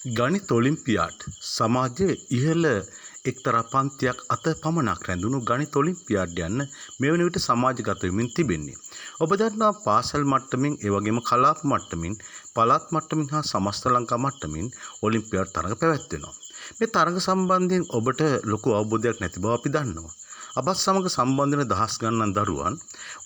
ගණිත ඔලිම්පියාඩ් සමාජයේ ඉහළ එක්තරා පන්තියක් අත පමණක් රැඳුණු ගණිත ඔලිම්පියාඩ් යන්න මේ වන විට සමාජගත වෙමින් තිබෙන්නේ. ඔබ දන්නා පාසල් මට්ටමින් ඒ වගේම කලාප මට්ටමින් පළාත් මට්ටමින් හා සමස්ත ලංකා මට්ටමින් ඔලිම්පියාඩ් තරඟ පැවැත්වෙනවා. මේ තරඟ සම්බන්ධයෙන් ඔබට ලොකු අවබෝධයක් නැති බව අපි දන්නවා. අපත් සමග සම්බන්ධ වෙන දහස් ගණන් දරුවන්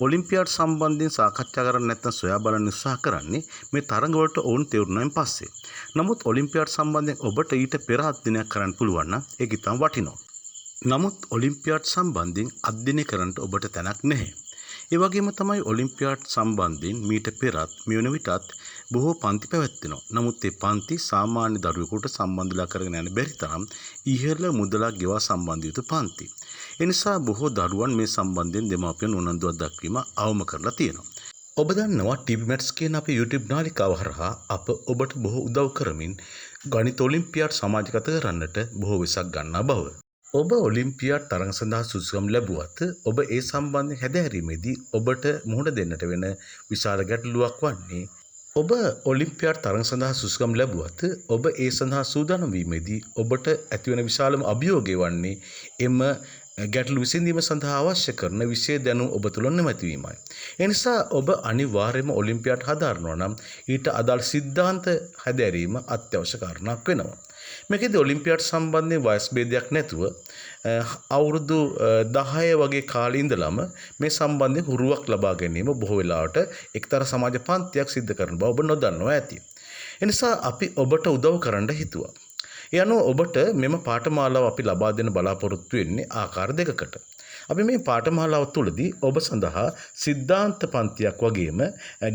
ඔලිම්පියාඩ් සම්බන්ධයෙන් සාකච්ඡා කරන්න නැත්නම් සොයා බලන්න උත්සාහ කරන්නේ මේ තරඟ වලට ඔවුන් තේරුණායින් පස්සේ. නමුත් ඔලිම්පියාඩ් සම්බන්ධයෙන් ඔබට ඊට පෙර අධ්‍යයනයක් කරන්න පුළුවන් නම් ඒක ඉතාම වටිනවා. නමුත් ඔලිම්පියාඩ් සම්බන්ධයෙන් අධ්‍යයනය කරන්න ඔබට තැනක් නැහැ. ඒ වගේම තමයි ඔලිම්පියාඩ් සම්බන්ධයෙන් මීට පෙරත් මේ වන විටත් බොහෝ පන්ති පැවැත්වෙනවා. නමුත් මේ පන්ති සාමාන්‍ය දරුවෙකුට සම්බන්ධලා කරගෙන යන්න බැරි තරම් ඉහළ මුදලක් ගෙවා සම්බන්ධ යුතු පන්ති. ඒ නිසා බොහෝ දරුවන් මේ සම්බන්ධයෙන් දෙමාපියන් උනන්දුවක් දක්වීම අවම කරලා තියෙනවා. ඔබ දන්නවා TV Maths කියන අපේ YouTube නාලිකාව හරහා අප ඔබට බොහෝ උදව් කරමින් ගණිත ඔලිම්පියාඩ් සමාජගත කරන්නට බොහෝ වෙසක් ගන්නා බව. ඔබ ඔලිම්පියාඩ් තරඟ සඳහා සුදුසුකම් ලැබුවත් ඔබ ඒ සම්බන්ධයෙන් හැදෑරීමේදී ඔබට මුහුණ දෙන්නට වෙන විශාල ගැටලුවක් වන්නේ ඔබ ඔලිම්පියාඩ් තරඟ සඳහා සුදුසුකම් ලැබුවත් ඔබ ඒ සඳහා සූදානම් වීමේදී ඔබට ඇතිවන විශාලම අභියෝගය වන්නේ එම ගැටලු විසඳීම සඳහා අවශ්‍ය කරන විෂය දැනුම ඔබ තුළ නැතිවීමයි. ඒ නිසා ඔබ අනිවාර්යයෙන්ම ඔලිම්පියාඩ් හදාරනවා නම් ඊට අදාළ සිද්ධාන්ත හැදෑරීම අත්‍යවශ්‍ය කාරණාවක් වෙනවා. මේකෙදි ඔලිම්පියාඩ් සම්බන්ධයෙන් වයස් භේදයක් නැතුව අවුරුදු 10 වගේ කාලේ ඉඳලම මේ සම්බන්ධයෙන් හුරුවක් ලබා ගැනීම බොහෝ වෙලාවට එක්තරා සමාජ පන්තියක් සිද්ධ කරන බව ඔබ නොදන්නවා ඇති. ඒ නිසා අපි ඔබට උදව් කරන්න හිතුවා. ඒ අනුව ඔබට මෙම පාඨමාලාව අපි ලබා දෙන බලාපොරොත්තු වෙන්නේ ආකාර දෙකකට. අපි මේ පාඨමාලාව තුළදී ඔබ සඳහා සිද්ධාන්ත පන්තියක් වගේම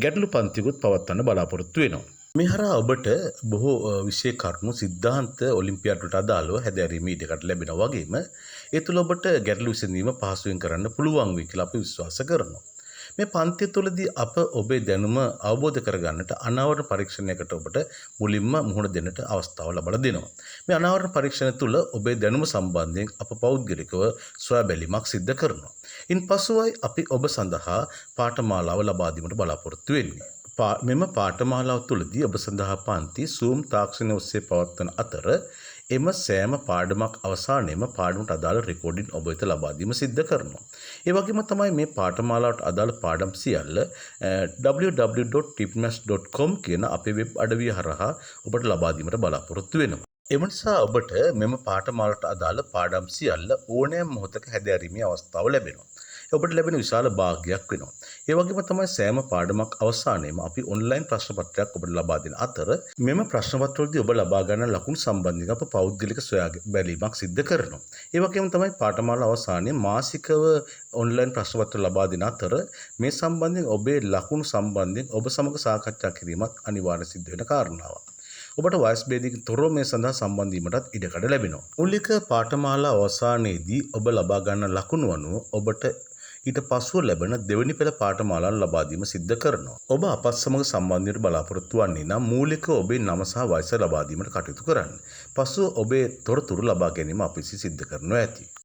ගැටලු පන්තියකුත් පවත්වන්න බලාපොරොත්තු වෙනවා. මේ හරහා ඔබට බොහෝ විෂය කරුණු සිද්ධාන්ත ඔලිම්පියාඩ් වලට අදාළව හැදෑරීමේ ඉඩකඩ ලැබෙනවා වගේම ඒ තුළ ඔබට ගැටලු විසඳීම පහසුවෙන් කරන්න පුළුවන් වෙයි කියලා අපි විශ්වාස කරනවා. මේ පන්තිය තුළදී අප ඔබේ දැනුම අවබෝධ කරගන්නට අනාවරණ පරීක්ෂණයකට ඔබට මුලින්ම මුහුණ දෙන්නට අවස්ථාව ලබා දෙනවා. මේ අනාවරණ පරීක්ෂණ තුළ ඔබේ දැනුම සම්බන්ධයෙන් අප පෞද්ගලිකව සොයා බැලීමක් සිදු කරනවා. ඉන්පසුවයි අපි ඔබ සඳහා පාඨමාලාව ලබා දීමට බලාපොරොත්තු වෙන්නේ. මෙම පාඨමාලාව තුළදී ඔබ සඳහා පන්ති Zoom තාක්ෂණය ඔස්සේ පවත්වන අතර එම සෑම පාඩමක් අවසානයේම පාඩමට අදාළ රෙකෝඩින් ඔබ වෙත ලබා දීම සිද්ධ කරනවා. ඒ වගේම තමයි මේ පාඨමාලාවට අදාළ පාඩම් සියල්ල www.tipmaths.com කියන අපේ වෙබ් අඩවිය හරහා ඔබට ලබා දීමට බලාපොරොත්තු වෙනවා. එම නිසා ඔබට මෙම පාඨමාලාවට අදාළ පාඩම් සියල්ල ඕනෑම මොහොතක හැදෑරීමේ අවස්ථාව ලැබෙනවා. ඔබට ලැබෙන විශාල භාග්යක් වෙනවා. ඒ වගේම තමයි සෑම පාඩමක් අවසානයේම අපි ඔන්ලයින් ප්‍රශ්න පත්‍රයක් ඔබට ලබා දෙන අතර මෙම ප්‍රශ්න පත්‍රවලදී ඔබ ලබා ගන්න ලකුණු සම්බන්ධයෙන් අප පෞද්ගලික සොයා බැලීමක් සිදු කරනවා. ඒ වගේම තමයි පාඨමාලා අවසානයේ මාසිකව ඔන්ලයින් ප්‍රශ්න පත්‍ර ලබා දෙන අතර මේ සම්බන්ධයෙන් ඔබේ ලකුණු සම්බන්ධයෙන් ඔබ සමග සාකච්ඡා කිරීමත් අනිවාර්ය සිද්ධ වෙන කාරණාවක්. ඔබට වයස් භේදයකින් තොරව මේ සඳහා සම්බන්ධ වීමටත් ඉඩකඩ ලැබෙනවා. මූලික පාඨමාලා අවසානයේදී ඔබ ලබා ගන්න ලකුණු අනුව ඔබට ඊට පසුව ලැබෙන දෙවැනි පෙළ පාඨමාලාව ලබා දීම සිද්ධ කරනවා. ඔබ අපත් සමග සම්බන්ධ වෙන්න බලාපොරොත්තු වන්නේ නම් මූලිකව ඔබේ නම සහ වයස ලබා දීමට කටයුතු කරන්න. පසුව ඔබේ තොරතුරු ලබා ගැනීම අපි සිද්ධ කරනවා ඇති.